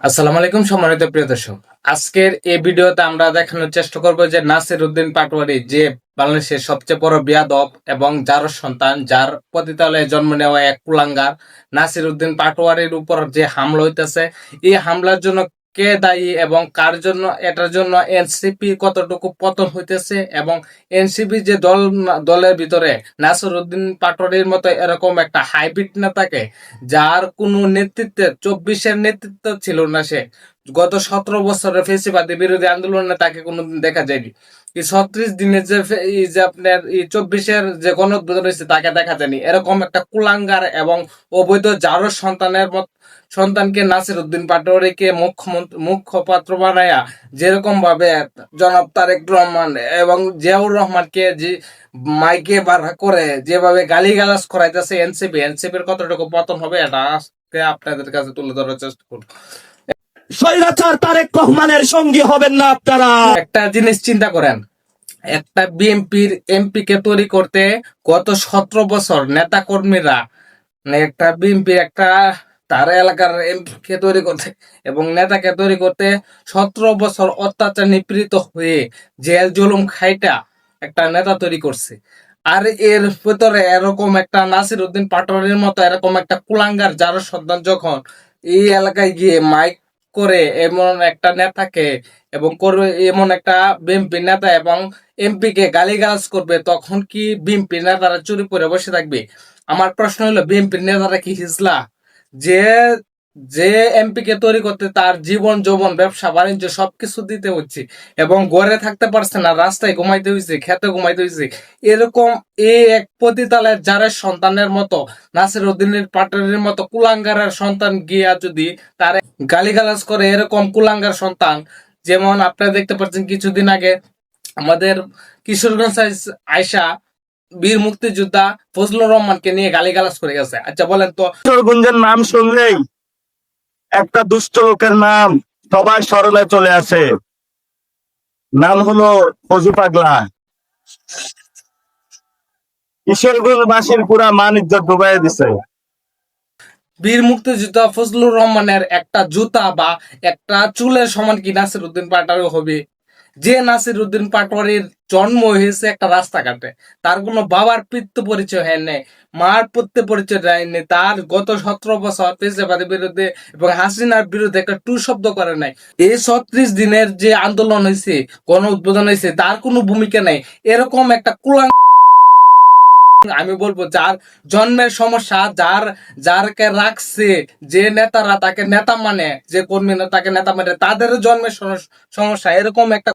আসসালামু আলাইকুম সম্মানিত প্রিয় দর্শক, আজকের এই ভিডিওতে আমরা দেখানোর চেষ্টা করব যে নাসির উদ্দিন পাটোয়ারি যে বাংলাদেশের সবচেয়ে বড় বেয়াদব এবং যার সন্তান, যার পতিতালয়ে জন্ম নেওয়া এক কুলাঙ্গার নাসির উদ্দিন পাটোয়ারির উপর যে হামলা হইতেছে, এই হামলার জন্য কে দায়ী এবং কার জন্য, এটার জন্য এনসিপি কতটুকু পতন হইতেছে এবং এনসিপি যে দলের ভিতরে নাসির উদ্দিন পাটোয়ারির মতো এরকম একটা হাইব্রিড নেতাকে, যার কোনো নেতৃত্বে 24-এর নেতৃত্ব ছিল না, সে গত 17 বছরের ফেসিবাদী বিরোধী আন্দোলনে তাকে কোনোদিন দেখা যায়নি। এই 36 দিনের যে এই যে আপনার এই 24-এর যে গণঅভ্যুত্থান হয়েছে তাকে দেখা যায়নি। এরকম একটা কুলাঙ্গার এবং অবৈধ জারজ সন্তানকে নাসির উদ্দিন পাটোয়ারিকে মুখ্যপাত্র বানায়া যেরকম ভাবে জনাব তারেক রহমান এবং জিয়াউর রহমানকে যে মাইকে বার করে যেভাবে গালিগালাজ করাইতেছে এনসিপির কতটুকু পতন হবে এটা আজকে আপনাদের কাছে তুলে ধরার চেষ্টা করব। স্বৈরাচার তারেক রহমানের সঙ্গী হবেন না আপনারা। একটা জিনিস চিন্তা করেন, একটা বিএনপির এমপি কে তৈরি করতে গত 17 বছর নেতা কর্মীরা, মানে একটা বিএনপির একটা তার এলাকার এমপি কে তৈরি করতে এবং নেতাকে তৈরি করতে 17 বছর অত্যাচার নিপীড়িত হয়ে জেল জুলুম খাইটা একটা নেতা তৈরি করছে। আর এর ভিতরে এরকম একটা নাসির উদ্দিন পাটোয়ারির মতো এরকম একটা কুলাঙ্গার যার সন্তান যখন এই এলাকায় গিয়ে মাইক করে এমন একটা নেতাকে এবং করবে, এমন একটা বিএনপি নেতা এবং এমপি কে গালিগালাজ করবে, তখন কি বিএনপি নেতারা চুরি করে বসে থাকবে? আমার প্রশ্ন হলো, বিএনপি নেতারা কি হিজলা? যে যে এমপি কে তৈরি করতে তার জীবন যৌবন ব্যবসা বাণিজ্য সবকিছু দিতে হচ্ছে এবং ঘরে থাকতে পারছে না, রাস্তায় ঘুমাইতে হয়েছে, খেতে ঘুমাইতে হয়েছে, এরকম এই এক পতিতালের যারের সন্তানের মতো নাসির উদ্দিনের পাটোয়ারির মতো কুলাঙ্গারের সন্তান গিয়া যদি তার গালিগালাজ করে, এরকম কুলাঙ্গার সন্তান, যেমন আপনারা দেখতে পাচ্ছেন কিছুদিন আগে আমাদের কিশোরগঞ্জ আয়সা বীর মুক্তিযোদ্ধা ফজলুর রহমানকে নিয়ে গালিগালাজ করে গেছে। আচ্ছা বলেন তো, কিশোরগঞ্জের নাম শুনলেই একটা দুষ্ট লোকের নাম সবার স্মরণে চলে আসে, নাম হলো ফজু পাগলা। কিশোরগঞ্জবাসীর পুরা মান ইজ্জত ডুবাই দিছে। বীর মুক্তিযোদ্ধা ফজলুর রহমানের একটা জুতা বা একটা চুলের সমান কি নাসির উদ্দিন পাটোয়ারি হবে? যে নাসির উদ্দিন পাটোয়ারির জন্ম হয়েছে একটা রাস্তাঘাটে, তার কোনো বাবার পিতৃ পরিচয় হয় নাই, মার পুত্র পরিচয় দেয়নি, তার গত 17 বছর ফেসিবাদের বিরুদ্ধে এবং হাসিনার বিরুদ্ধে একটা টু শব্দ করে নাই। এই 36 দিনের যে আন্দোলন হয়েছে, গণ উদ্বোধন হয়েছে, তার কোনো ভূমিকা নাই। এরকম একটা কুলাং, আমি বলবো, যার জন্মের সমস্যা, যারকে রাখছে যে নেতারা তাকে নেতা মানে, যে কর্মীরা তাকে নেতা মানে, তাদের জন্মের সমস্যা, এরকম একটা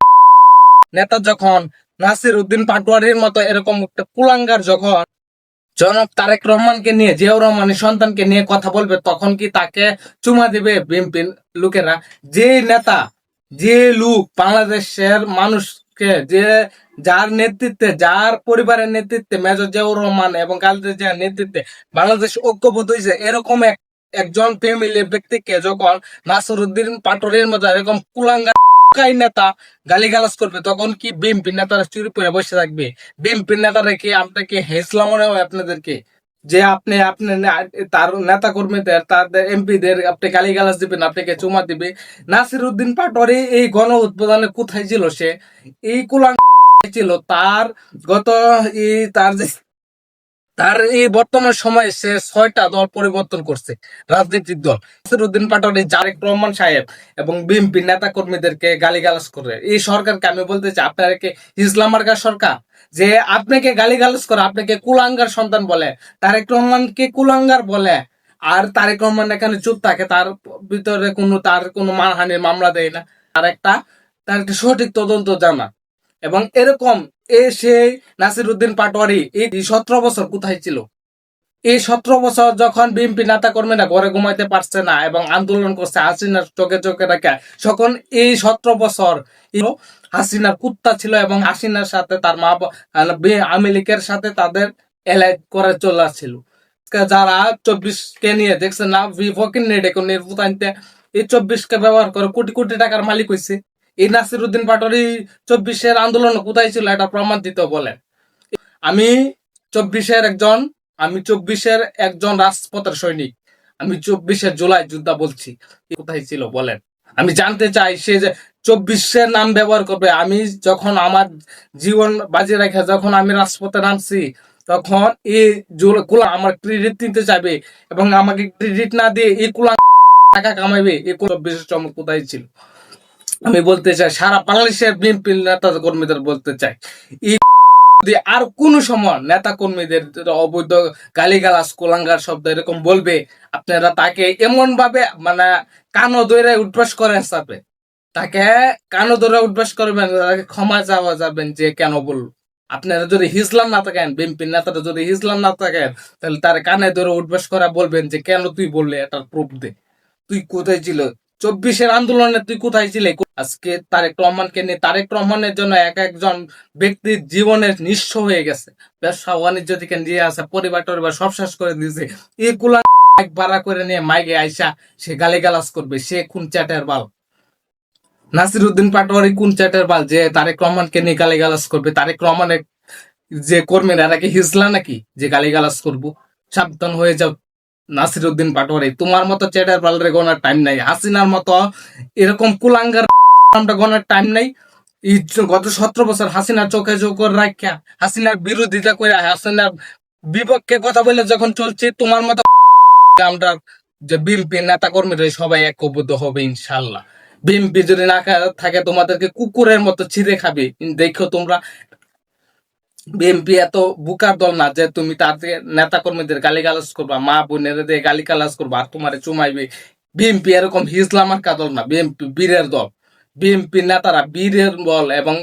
নেতা যখন নাসির উদ্দিন পাটোয়ারির মতো এরকম একটা কুলাঙ্গার যখন জনাব তারেক রহমানকে নিয়ে, জিয়াউর রহমানের সন্তানকে নিয়ে কথা বলবে, তখন কি তাকে চুমা দিবে বিএনপির লোকেরা? যে নেতা, যে লোক বাংলাদেশের মানুষকে, যে যার নেতৃত্বে, যার পরিবারের নেতৃত্বে মেজর জিয়াউর রহমান এবং খালেদা জিয়ার নেতৃত্বে বাংলাদেশ ঐক্যবদ্ধ হয়েছে, এরকম একজন ফ্যামিলির ব্যক্তিকে যখন নাসির উদ্দিন পাটোয়ারির মতো এরকম কুলাঙ্গার নেতা গালিগালাজ করবে, তখন কি বিএনপি নেতারা চুরি করে বসে থাকবে? বিএনপি নেতারা কি আপনাকে হেসলা মনে হয় আপনাদেরকে, যে আপনি আপনি তার নেতা কর্মীদের, তাদের এমপিদের আপনি গালিগালাজ দিবেন, আপনাকে চুমা দিবে? নাসির উদ্দিন পাটোয়ারি এই গণ উদ্বোধনে কোথায় ছিল? সে এই কুলাঙ্গ ছিল। তার গত তার এই বর্তমান সময়ে সে 6টা দল পরিবর্তন করছে, রাজনৈতিক দল। নাসিরউদ্দিন পাটোয়ারি, জারেক রহমান সাহেব এবং বিএনপি নেতা কর্মীদেরকে গালিগালাজ করে। এই সরকারকে আমি বলতে চাই, আপনারা কি ইসলাম মার্কার সরকার? যে আপনাকে গালিগালাজ করে, আপনাকে কুলাঙ্গার সন্তান বলে, তারেক রহমানকে কুলাঙ্গার বলে, আর তারেক রহমান এখানে চুপ থাকে, তার ভিতরে তার কোনো মানহানির মামলা দেয় না, তার একটা সঠিক তদন্ত জানা। এবং এরকম সেই নাসির উদ্দিন পাটোয়ারি এই 17 বছর কোথায় ছিল? এই 17 বছর যখন বিএনপি নেতা কর্মীরা ঘরে ঘুমাইতে পারছে না এবং আন্দোলন করছে হাসিনার চোখে চোখে রেখে, তখন এই 17 বছর হাসিনার কুত্তা ছিল এবং হাসিনার সাথে তার মা আওয়ামী লীগের সাথে তাদের এলাই করে চলে আসছিল। যারা 24-কে নিয়ে দেখছেন না, ফকির নেডেকে নির্বাচনতে এই 24-কে ব্যবহার করে কোটি কোটি টাকার মালিক হয়েছে। এই নাসির উদ্দিন পাটোয়ারি 24-এর আন্দোলন কোথায় ছিল এটা প্রমাণ দিতে বলেন। আমি 24-এর একজন রাজপথের সৈনিক। আমি 24শে জুলাই যোদ্ধা বলছি, কোথায় ছিল বলেন? আমি জানতে চাই সে যে 24-এর নাম ব্যবহার করবে। আমি যখন আমার জীবন বাজি রেখে যখন আমি রাজপথে নামছি, তখন এই কুলা আমার ক্রেডিট নিতে চাইবে এবং আমাকে ক্রেডিট না দিয়ে এই কুলা টাকা কামাইবে, এই কুলা বিশেষ চমক কোথায় ছিল? আমি বলতে চাই সারা বাংলাদেশের বিএনপি নেতা কর্মীদের বলতে চাই, এই যদি আর কোন সময় নেতা কর্মীদের অবৈধ গালিগালাজ কোলাঙ্গার শব্দ এরকম বলবে, আপনারা তাকে এমন ভাবে মানে কানো ধরে উঠবাস করে চাপে, তাকে কানো ধরে উঠবাস করবেন, তাকে ক্ষমা চাওয়া যাবেন যে কেন বললো। আপনারা যদি হিজলাম না থাকেন, বিএনপির নেতারা যদি হিজলাম না থাকেন, তাহলে তার কানে ধরে উঠবাস করা বলবেন যে কেন তুই বললি, এটার প্রুফ দে। তুই কোথায় ছিল 24-এর আন্দোলনে? তুই কোথায় ছিলে? আজকে তারেক রহমানকে নিয়ে, তারেক রহমানের জন্য এক একজন ব্যক্তির জীবনের নিঃস্ব হয়ে গেছে, ব্যবসা বাণিজ্য থেকে নিয়ে আসে, পরিবার টরিবার সব শেষ করে দিয়েছে। এগুলা এক ভাড়া করে নিয়ে মাইকে আইসা সে গালিগালাজ করবে, সে কোন চ্যাটের বাল? নাসিরউদ্দিন পাটোয়ারি কোন চ্যাটের বাল যে তারেক রহমানকে নিয়ে গালিগালাজ করবে? তারেক রহমানের যে কর্মীরা এরা কি হিজলা নাকি যে গালিগালাজ করবো? সাবধান হয়ে যাও নাসিরউদ্দিন পাটোয়ারি, তোমার মতো চ্যাটার পালরে গোনার টাইম নাই, হাসিনার মতো এরকম কুলাঙ্গার নামটা গোনার টাইম নাই। এই গত 17 বছর হাসিনা চোখে চোখ রাখিয়া, হাসিনার বিরোধিতা করে, হাসিনার বিপক্ষে কথা বলে যখন চলছে, তোমার মতো আমরা যে বিএনপি নেতা কর্মীরা সবাই ঐক্যবদ্ধ হবে ইনশাল্লাহ। বিএনপি যদি না থাকে তোমাদেরকে কুকুরের মতো ছিঁড়ে খাবে। দেখো তোমরা, বিএনপি এত বুকার দল না যে তুমি তাদের নেতা কর্মীদের গালিগালাজ করবা, মা বোনের দিয়ে গালিগালাজ করবা আর তোমারে চুমাইবে। বিএনপি এরকম হিজলামার দল না, বিএনপি বীরের দল। বিএনপি নেতারা বীরের বল এবং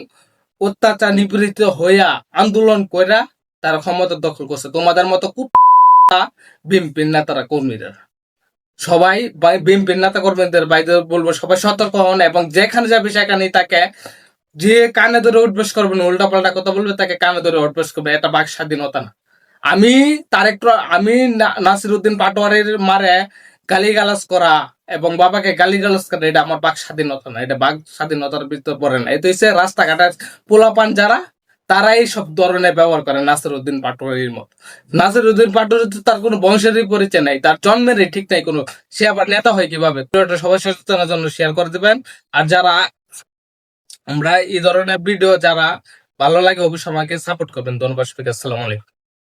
অত্যাচার নিপীড়িত হইয়া আন্দোলন কইরা তারা ক্ষমতা দখল করছে। তোমাদের মতো কুত্তা বিএনপির নেতারা কর্মীরা সবাই, বিএনপির নেতা কর্মীদের বাইরে বলবো সবাই সতর্ক হন এবং যেখানে যাবে সেখানে তাকে যে কানে ধরে উঠবেশ করবে না, উল্টা পাল্টা কথা বলবে তাকে কানে ধরে উঠবেশ করবে। এটা বাক স্বাধীনতা না। আমি আমি নাসিরউদ্দিন পাটোয়ারির মারে গালিগালাজ করা এবং বাবাকে গালিগালাজ করা, এটা আমার বাক স্বাধীনতা না, এটা বাক স্বাধীনতার ভিতরে পড়ে না। এটা হচ্ছে রাস্তাঘাটের পোলাপান যারা, তারাই সব ধরনের ব্যবহার করে নাসিরউদ্দিন পাটোয়ারির মতো। নাসিরউদ্দিন পাটোয়ারি তো তার কোনো বংশেরই পরিচয় নাই, তার জন্মেরই ঠিক নাই কোনো, সে আবার নেতা হয় কিভাবে? সবাই সচেতনের জন্য শেয়ার করে দিবেন। আর যারা আমরা এই ধরনের ভিডিও যারা ভালো লাগে অবশ্যই আমাকে সাপোর্ট করবেন। ধন্যবাদ। আসসালামু আলাইকুম।